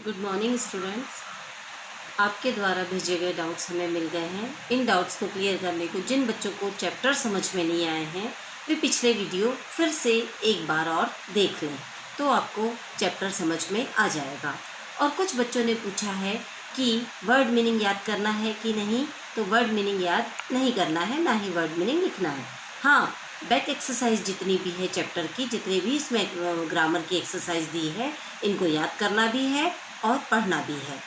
Good morning students. आपके द्वारा भेजे गए डाउट्स हमें मिल गए हैं। इन डाउट्स को क्लियर करने को जिन बच्चों को चैप्टर समझ में नहीं आए हैं वे पिछले वीडियो फिर से एक बार और देख लें तो आपको चैप्टर समझ में आ जाएगा। और कुछ बच्चों ने पूछा है कि वर्ड मीनिंग याद करना है कि नहीं, तो वर्ड मीनिंग याद नहीं करना है, ना ही वर्ड मीनिंग लिखना है। हाँ, बैक एक्सरसाइज जितनी भी है चैप्टर की, जितने भी इसमें ग्रामर की एक्सरसाइज दी है, इनको याद करना भी है और पढ़ना भी है।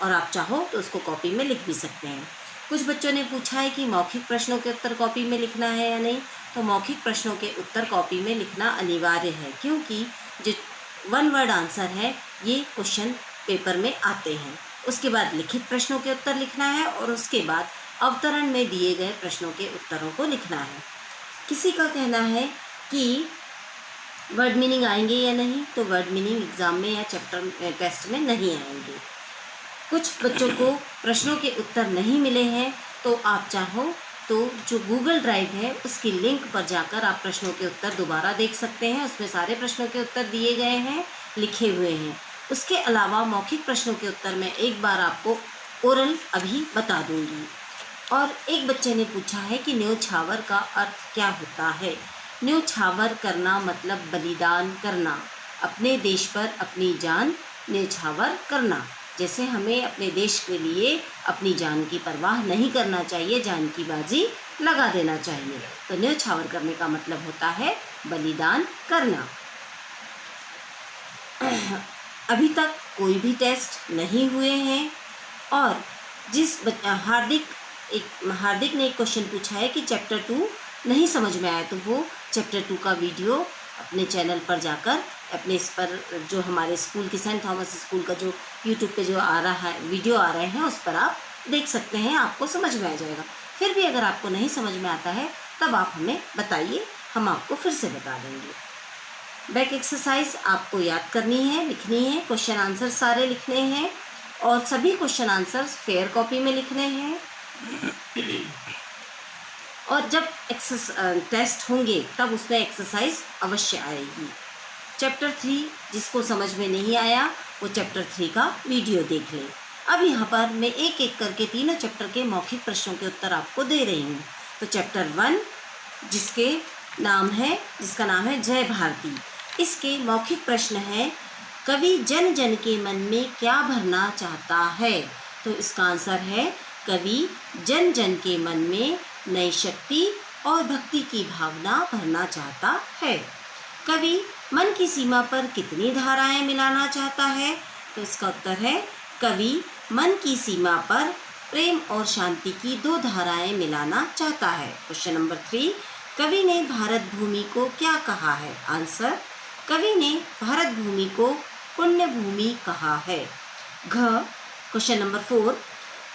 और आप चाहो तो उसको कॉपी में लिख भी सकते हैं। कुछ बच्चों ने पूछा है कि मौखिक प्रश्नों के उत्तर कॉपी में लिखना है या नहीं, तो मौखिक प्रश्नों के उत्तर कॉपी में लिखना अनिवार्य है, क्योंकि जो वन वर्ड आंसर है ये क्वेश्चन पेपर में आते हैं। उसके बाद लिखित प्रश्नों के उत्तर लिखना है और उसके बाद अवतरण में दिए गए प्रश्नों के उत्तरों को लिखना है। किसी का कहना है कि वर्ड मीनिंग आएंगे या नहीं, तो वर्ड मीनिंग एग्ज़ाम में या चैप्टर टेस्ट में नहीं आएंगे। कुछ बच्चों को प्रश्नों के उत्तर नहीं मिले हैं, तो आप चाहो तो जो गूगल ड्राइव है उसकी लिंक पर जाकर आप प्रश्नों के उत्तर दोबारा देख सकते हैं। उसमें सारे प्रश्नों के उत्तर दिए गए हैं, लिखे हुए हैं। उसके अलावा मौखिक प्रश्नों के उत्तर मैं एक बार आपको ओरल अभी बता दूंगी। और एक बच्चे ने पूछा है कि न्योछावर का अर्थ क्या होता है। न्योछावर करना मतलब बलिदान करना, अपने देश पर अपनी जान न्योछावर करना। जैसे हमें अपने देश के लिए अपनी जान की परवाह नहीं करना चाहिए, जान की बाजी लगा देना चाहिए। तो न्योछावर करने का मतलब होता है बलिदान करना। अभी तक कोई भी टेस्ट नहीं हुए हैं और हार्दिक ने एक क्वेश्चन पूछा है कि चैप्टर 2 नहीं समझ में आया, तो वो चैप्टर 2 का वीडियो अपने चैनल पर जाकर अपने इस पर जो हमारे स्कूल की सेंट थॉमस स्कूल का जो यूट्यूब पे जो आ रहा है वीडियो आ रहे हैं, उस पर आप देख सकते हैं, आपको समझ में आ जाएगा। फिर भी अगर आपको नहीं समझ में आता है तब आप हमें बताइए, हम आपको फिर से बता देंगे। बैक एक्सरसाइज आपको याद करनी है, लिखनी है, क्वेश्चन आंसर सारे लिखने हैं और सभी क्वेश्चन आंसर्स फेयर कॉपी में लिखने हैं। और जब टेस्ट होंगे तब उसमें एक्सरसाइज अवश्य आएगी। चैप्टर 3 जिसको समझ में नहीं आया वो चैप्टर 3 का वीडियो देख ले। अब यहाँ पर मैं एक एक करके तीनों चैप्टर के मौखिक प्रश्नों के उत्तर आपको दे रही हूँ। तो चैप्टर 1 जिसका नाम है जय भारती, इसके मौखिक प्रश्न है, कवि जन जन के मन में क्या भरना चाहता है। तो इसका आंसर है, कवि जन जन के मन में नई शक्ति और भक्ति की भावना भरना चाहता है। कवि मन की सीमा पर कितनी धाराएं मिलाना चाहता है। तो इसका उत्तर है, कवि मन की सीमा पर प्रेम और शांति की 2 धाराएं मिलाना चाहता है। क्वेश्चन नंबर 3, कवि ने भारत भूमि को क्या कहा है। आंसर, कवि ने भारत भूमि को पुण्य भूमि कहा है। क्वेश्चन नंबर 4,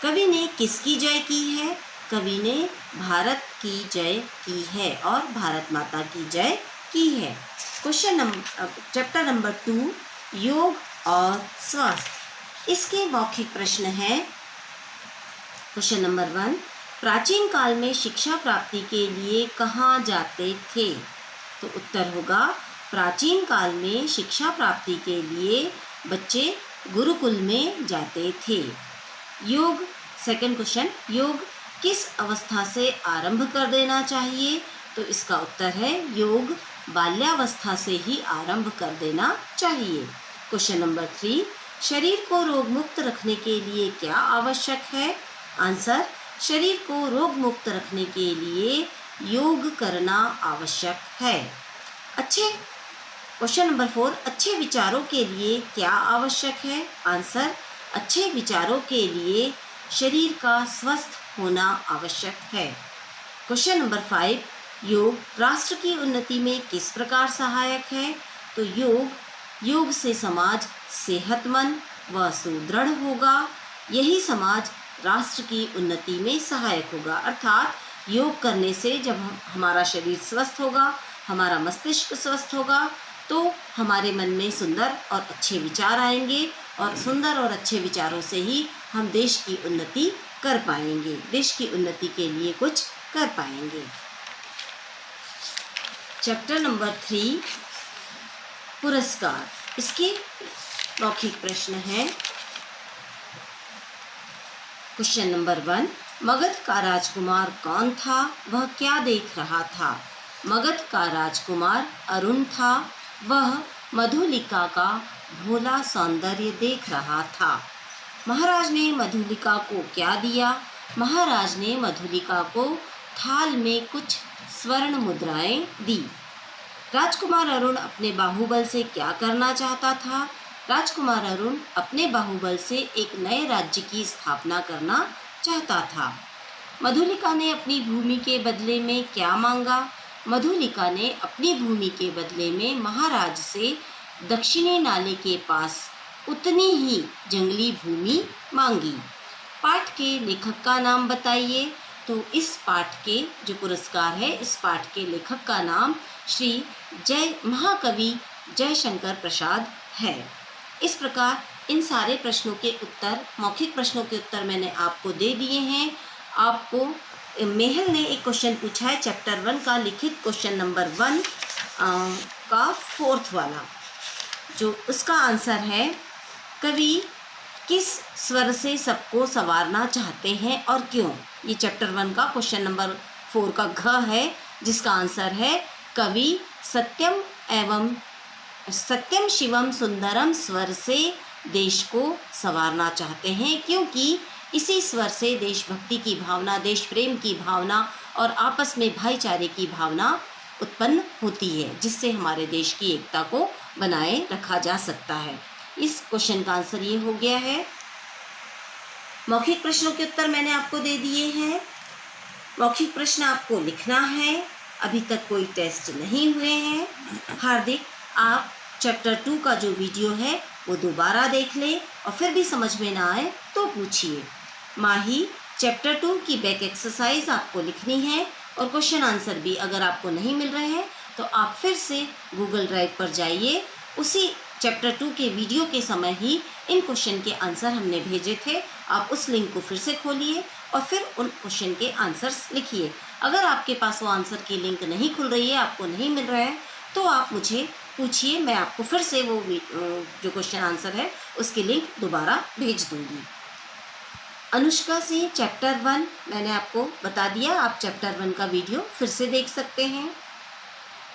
कवि ने किसकी जय की है। कवि ने भारत की जय की है और भारत माता की जय की है। चैप्टर नंबर 2 योग और स्वास्थ्य, इसके मौखिक प्रश्न है। क्वेश्चन नंबर 1, प्राचीन काल में शिक्षा प्राप्ति के लिए कहाँ जाते थे। तो उत्तर होगा, प्राचीन काल में शिक्षा प्राप्ति के लिए बच्चे गुरुकुल में जाते थे। योग, सेकंड क्वेश्चन, योग किस अवस्था से आरंभ कर देना चाहिए। तो इसका उत्तर है, योग बाल्यावस्था से ही आरंभ कर देना चाहिए। क्वेश्चन नंबर 3, शरीर को रोग मुक्त रखने के लिए क्या आवश्यक है। आंसर, शरीर को रोग मुक्त रखने के लिए योग करना आवश्यक है। क्वेश्चन नंबर 4, अच्छे विचारों के लिए क्या आवश्यक है। आंसर, अच्छे विचारों के लिए शरीर का स्वस्थ होना आवश्यक है। क्वेश्चन नंबर 5, योग राष्ट्र की उन्नति में किस प्रकार सहायक है। तो योग से समाज सेहतमंद व सुदृढ़ होगा, यही समाज राष्ट्र की उन्नति में सहायक होगा। अर्थात योग करने से जब हमारा शरीर स्वस्थ होगा, हमारा मस्तिष्क स्वस्थ होगा, तो हमारे मन में सुंदर और अच्छे विचार आएंगे और सुंदर और अच्छे विचारों से ही हम देश की उन्नति कर पाएंगे, देश की उन्नति के लिए कुछ कर पाएंगे। चैप्टर नंबर 3 पुरस्कार, इसकी मौखिक प्रश्न है। क्वेश्चन नंबर 1, मगध का राजकुमार कौन था, वह क्या देख रहा था? मगध का राजकुमार अरुण था, वह मधुलिका का भोला सौंदर्य देख रहा था। महाराज ने मधुलिका को क्या दिया? महाराज ने मधुलिका को थाल में कुछ स्वर्ण मुद्राएं दी। राजकुमार अरुण अपने बाहुबल से क्या करना चाहता था? राजकुमार अरुण अपने बाहुबल से एक नए राज्य की स्थापना करना चाहता था। मधुलिका ने अपनी भूमि के बदले में क्या मांगा? मधुलिका ने अपनी भूमि के बदले में महाराज से दक्षिणी नाले के पास उतनी ही जंगली भूमि मांगी। पाठ के लेखक का नाम बताइए। तो इस पाठ के जो पुरस्कार है, इस पाठ के लेखक का नाम श्री महाकवि जयशंकर प्रसाद है। इस प्रकार इन सारे प्रश्नों के उत्तर, मौखिक प्रश्नों के उत्तर मैंने आपको दे दिए हैं। आपको मेहल ने एक क्वेश्चन पूछा है चैप्टर 1 का लिखित क्वेश्चन नंबर 1 का 4th वाला, जो उसका आंसर है, कवि किस स्वर से सबको संवारना चाहते हैं और क्यों? ये चैप्टर 1 का क्वेश्चन नंबर 4 का घ है, जिसका आंसर है कवि सत्यम शिवम सुंदरम स्वर से देश को संवारना चाहते हैं, क्योंकि इसी स्वर से देशभक्ति की भावना, देश प्रेम की भावना और आपस में भाईचारे की भावना उत्पन्न होती है, जिससे हमारे देश की एकता को बनाए रखा जा सकता है। इस क्वेश्चन का आंसर ये हो गया है। मौखिक प्रश्नों के उत्तर मैंने आपको दे दिए हैं। मौखिक प्रश्न आपको लिखना है। अभी तक कोई टेस्ट नहीं हुए हैं। हार्दिक, आप चैप्टर 2 का जो वीडियो है वो दोबारा देख लें और फिर भी समझ में ना आए तो पूछिए। माही, चैप्टर 2 की बैक एक्सरसाइज आपको लिखनी है और क्वेश्चन आंसर भी अगर आपको नहीं मिल रहे हैं तो आप फिर से गूगल ड्राइव पर जाइए। उसी चैप्टर 2 के वीडियो के समय ही इन क्वेश्चन के आंसर हमने भेजे थे। आप उस लिंक को फिर से खोलिए और फिर उन क्वेश्चन के आंसर्स लिखिए। अगर आपके पास वो आंसर की लिंक नहीं खुल रही है, आपको नहीं मिल रहा है, तो आप मुझे पूछिए, मैं आपको फिर से वो जो क्वेश्चन आंसर है उसकी लिंक दोबारा भेज दूंगी। अनुष्का सिंह चैप्टर 1 मैंने आपको बता दिया, आप चैप्टर 1 का वीडियो फिर से देख सकते हैं।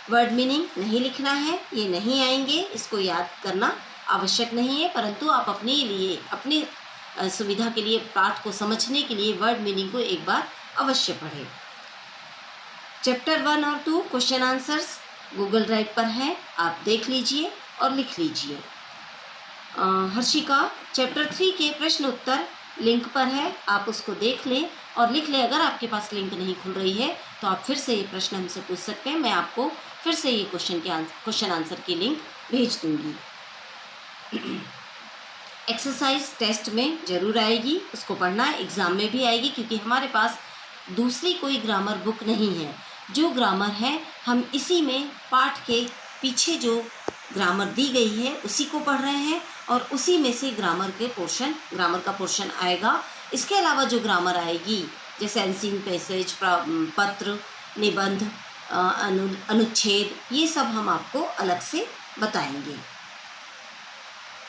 वर्ड मीनिंग नहीं लिखना है, ये नहीं आएंगे, इसको याद करना आवश्यक नहीं है, परंतु आप अपने लिए, अपनी सुविधा के लिए, पाठ को समझने के लिए वर्ड मीनिंग को एक बार अवश्य पढ़ें। चैप्टर 1 और 2 क्वेश्चन आंसर्स गूगल ड्राइव पर हैं, आप देख लीजिए और लिख लीजिए। हर्षिका, चैप्टर 3 के प्रश्न उत्तर लिंक पर है, आप उसको देख लें और लिख लें। अगर आपके पास लिंक नहीं खुल रही है तो आप फिर से ये प्रश्न हमसे पूछ सकते हैं, मैं आपको फिर से ये क्वेश्चन आंसर की लिंक भेज दूंगी। एक्सरसाइज टेस्ट में ज़रूर आएगी, उसको पढ़ना है, एग्ज़ाम में भी आएगी, क्योंकि हमारे पास दूसरी कोई ग्रामर बुक नहीं है। जो ग्रामर है हम इसी में पाठ के पीछे जो ग्रामर दी गई है उसी को पढ़ रहे हैं और उसी में से ग्रामर का पोर्शन आएगा। इसके अलावा जो ग्रामर आएगी, जैसे अनसीन पैसेज, पत्र, निबंध, अनुच्छेद, ये सब हम आपको अलग से बताएंगे।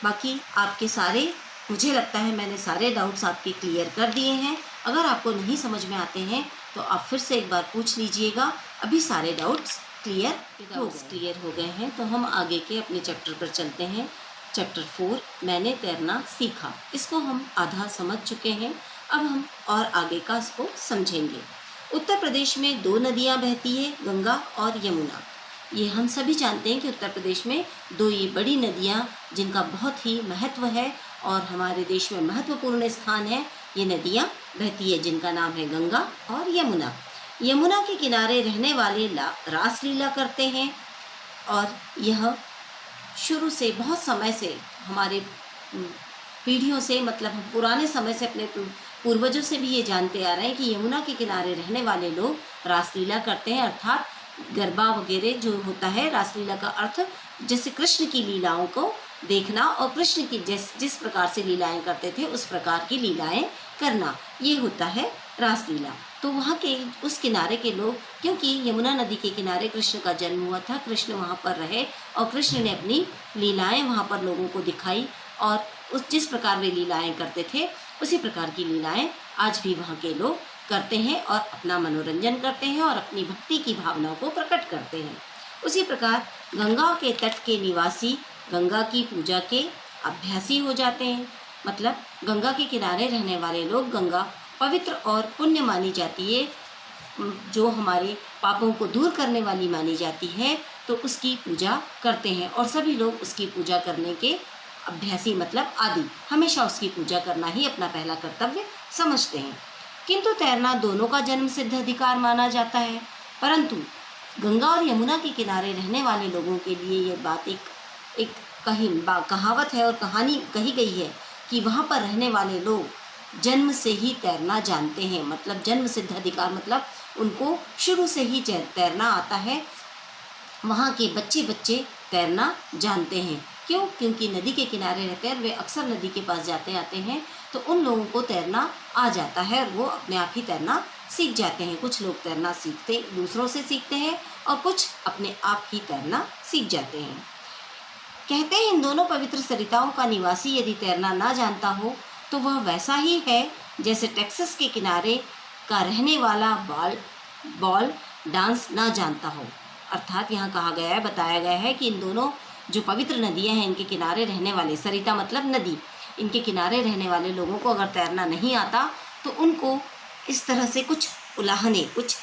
बाकी आपके सारे, मुझे लगता है मैंने सारे डाउट्स आपके क्लियर कर दिए हैं। अगर आपको नहीं समझ में आते हैं तो आप फिर से एक बार पूछ लीजिएगा। अभी सारे डाउट्स क्लियर हो गए हैं, तो हम आगे के अपने चैप्टर पर चलते हैं। चैप्टर 4 मैंने तैरना सीखा, इसको हम आधा समझ चुके हैं, अब हम और आगे का इसको समझेंगे। उत्तर प्रदेश में 2 नदियाँ बहती है, गंगा और यमुना। ये हम सभी जानते हैं कि उत्तर प्रदेश में 2 ये बड़ी नदियाँ जिनका बहुत ही महत्व है और हमारे देश में महत्वपूर्ण स्थान है, ये नदियाँ बहती है, जिनका नाम है गंगा और यमुना। यमुना के किनारे रहने वाले रासलीला करते हैं और यह शुरू से, बहुत समय से, हमारे पीढ़ियों से, मतलब हम पुराने समय से अपने पूर्वजों से भी ये जानते आ रहे हैं कि यमुना के किनारे रहने वाले लोग रासलीला करते हैं, अर्थात गरबा वगैरह जो होता है। रासलीला का अर्थ जैसे कृष्ण की लीलाओं को देखना और कृष्ण की जिस प्रकार से लीलाएं करते थे उस प्रकार की लीलाएं करना, ये होता है रासलीला। तो वहाँ के उस किनारे के लोग, क्योंकि यमुना नदी के किनारे कृष्ण का जन्म हुआ था, कृष्ण वहाँ पर रहे और कृष्ण ने अपनी लीलाएं वहाँ पर लोगों को दिखाई और उस जिस प्रकार वे लीलाएं करते थे उसी प्रकार की लीलाएं आज भी वहाँ के लोग करते हैं और अपना मनोरंजन करते हैं और अपनी भक्ति की भावनाओं को प्रकट करते हैं। उसी प्रकार गंगा के तट के निवासी गंगा की पूजा के अभ्यासी हो जाते हैं। मतलब गंगा के किनारे रहने वाले लोग गंगा पवित्र और पुण्य मानी जाती है, जो हमारे पापों को दूर करने वाली मानी जाती है, तो उसकी पूजा करते हैं और सभी लोग उसकी पूजा करने के अभ्यासी मतलब आदि हमेशा उसकी पूजा करना ही अपना पहला कर्तव्य समझते हैं। किंतु तैरना दोनों का जन्म सिद्ध अधिकार माना जाता है, परंतु गंगा और यमुना के किनारे रहने वाले लोगों के लिए ये बात एक कहावत है और कहानी कही गई है कि वहाँ पर रहने वाले लोग जन्म से ही तैरना जानते हैं। मतलब जन्म सिद्ध अधिकार मतलब उनको शुरू से ही तैरना आता है। वहाँ के बच्चे तैरना जानते हैं। क्यों? क्योंकि नदी के किनारे रहकर वे अक्सर नदी के पास जाते आते हैं, तो उन लोगों को तैरना आ जाता है और वो अपने आप ही तैरना सीख जाते हैं। कुछ लोग तैरना दूसरों से सीखते हैं और कुछ अपने आप ही तैरना सीख जाते हैं। कहते हैं इन दोनों पवित्र सरिताओं का निवासी यदि तैरना ना जानता हो तो वह वैसा ही है जैसे टेक्सास के किनारे का रहने वाला बॉल डांस ना जानता हो। अर्थात यहाँ बताया गया है कि इन दोनों जो पवित्र नदियाँ हैं, इनके किनारे रहने वाले, सरिता मतलब नदी, इनके किनारे रहने वाले लोगों को अगर तैरना नहीं आता तो उनको इस तरह से कुछ उलाहने, कुछ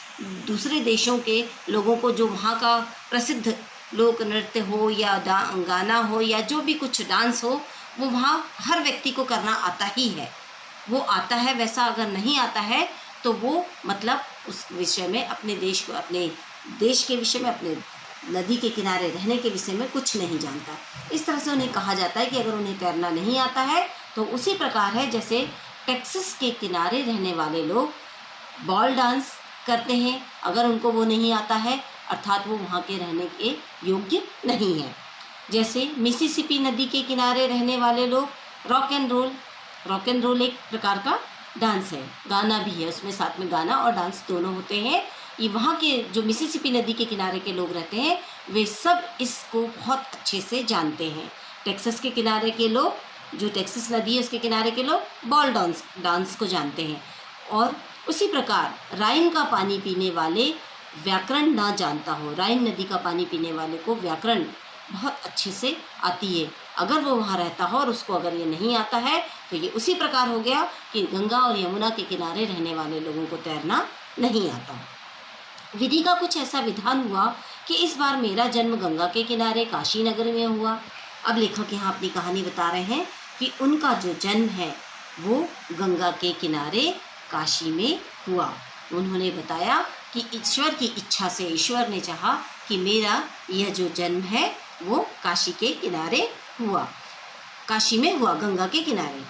दूसरे देशों के लोगों को जो वहाँ का प्रसिद्ध लोक नृत्य हो या गाना हो या जो भी कुछ डांस हो, वो वहाँ हर व्यक्ति को करना आता ही है। वो आता है, वैसा अगर नहीं आता है तो वो मतलब उस विषय में अपने देश के विषय में, अपने नदी के किनारे रहने के विषय में कुछ नहीं जानता। इस तरह से उन्हें कहा जाता है कि अगर उन्हें तैरना नहीं आता है तो उसी प्रकार है जैसे टेक्सास के किनारे रहने वाले लोग बॉल डांस करते हैं, अगर उनको वो नहीं आता है अर्थात वो वहाँ के रहने के योग्य नहीं है। जैसे मिसिसिपी नदी के किनारे रहने वाले लोग रॉक एंड रोल एक प्रकार का डांस है, गाना भी है, उसमें साथ में गाना और डांस दोनों होते हैं। ये वहाँ के जो मिसिसिपी नदी के किनारे के लोग रहते हैं वे सब इसको बहुत अच्छे से जानते हैं। टेक्सास के किनारे के लोग, जो टेक्सास नदी है उसके किनारे के लोग बॉल डांस को जानते हैं। और उसी प्रकार राइन का पानी पीने वाले व्याकरण ना जानता हो, राइन नदी का पानी पीने वाले को व्याकरण बहुत अच्छे से आती है, अगर वो वहाँ रहता हो और उसको अगर ये नहीं आता है तो ये उसी प्रकार हो गया कि गंगा और यमुना के किनारे रहने वाले लोगों को तैरना नहीं आता। विधि का कुछ ऐसा विधान हुआ कि इस बार मेरा जन्म गंगा के किनारे काशी नगर में हुआ। अब लेखक यहाँ अपनी कहानी बता रहे हैं कि उनका जो जन्म है वो गंगा के किनारे काशी में हुआ। उन्होंने बताया कि ईश्वर की इच्छा से, ईश्वर ने चाहा कि मेरा यह जो जन्म है वो काशी के किनारे हुआ, काशी में हुआ, गंगा के किनारे।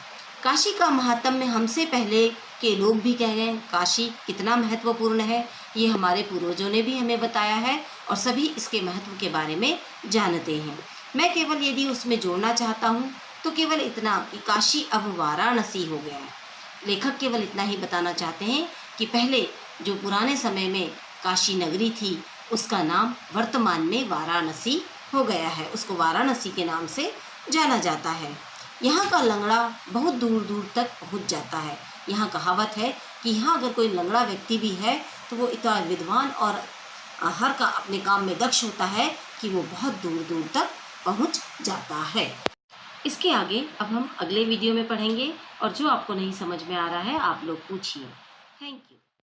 काशी का महात्म्य हमसे पहले के लोग भी कह गए। काशी कितना महत्वपूर्ण है ये हमारे पूर्वजों ने भी हमें बताया है और सभी इसके महत्व के बारे में जानते हैं। मैं केवल यदि उसमें जोड़ना चाहता हूँ तो केवल इतना कि काशी अब वाराणसी हो गया है। लेखक केवल इतना ही बताना चाहते हैं कि पहले जो पुराने समय में काशी नगरी थी उसका नाम वर्तमान में वाराणसी हो गया है, उसको वाराणसी के नाम से जाना जाता है। यहाँ का लंगड़ा बहुत दूर दूर तक पहुँच जाता है। यहाँ कहावत है कि यहाँ अगर कोई लंगड़ा व्यक्ति भी है तो वो इतना विद्वान और हर का अपने काम में दक्ष होता है कि वो बहुत दूर दूर तक पहुँच जाता है। इसके आगे अब हम अगले वीडियो में पढ़ेंगे और जो आपको नहीं समझ में आ रहा है आप लोग पूछिए। Thank you.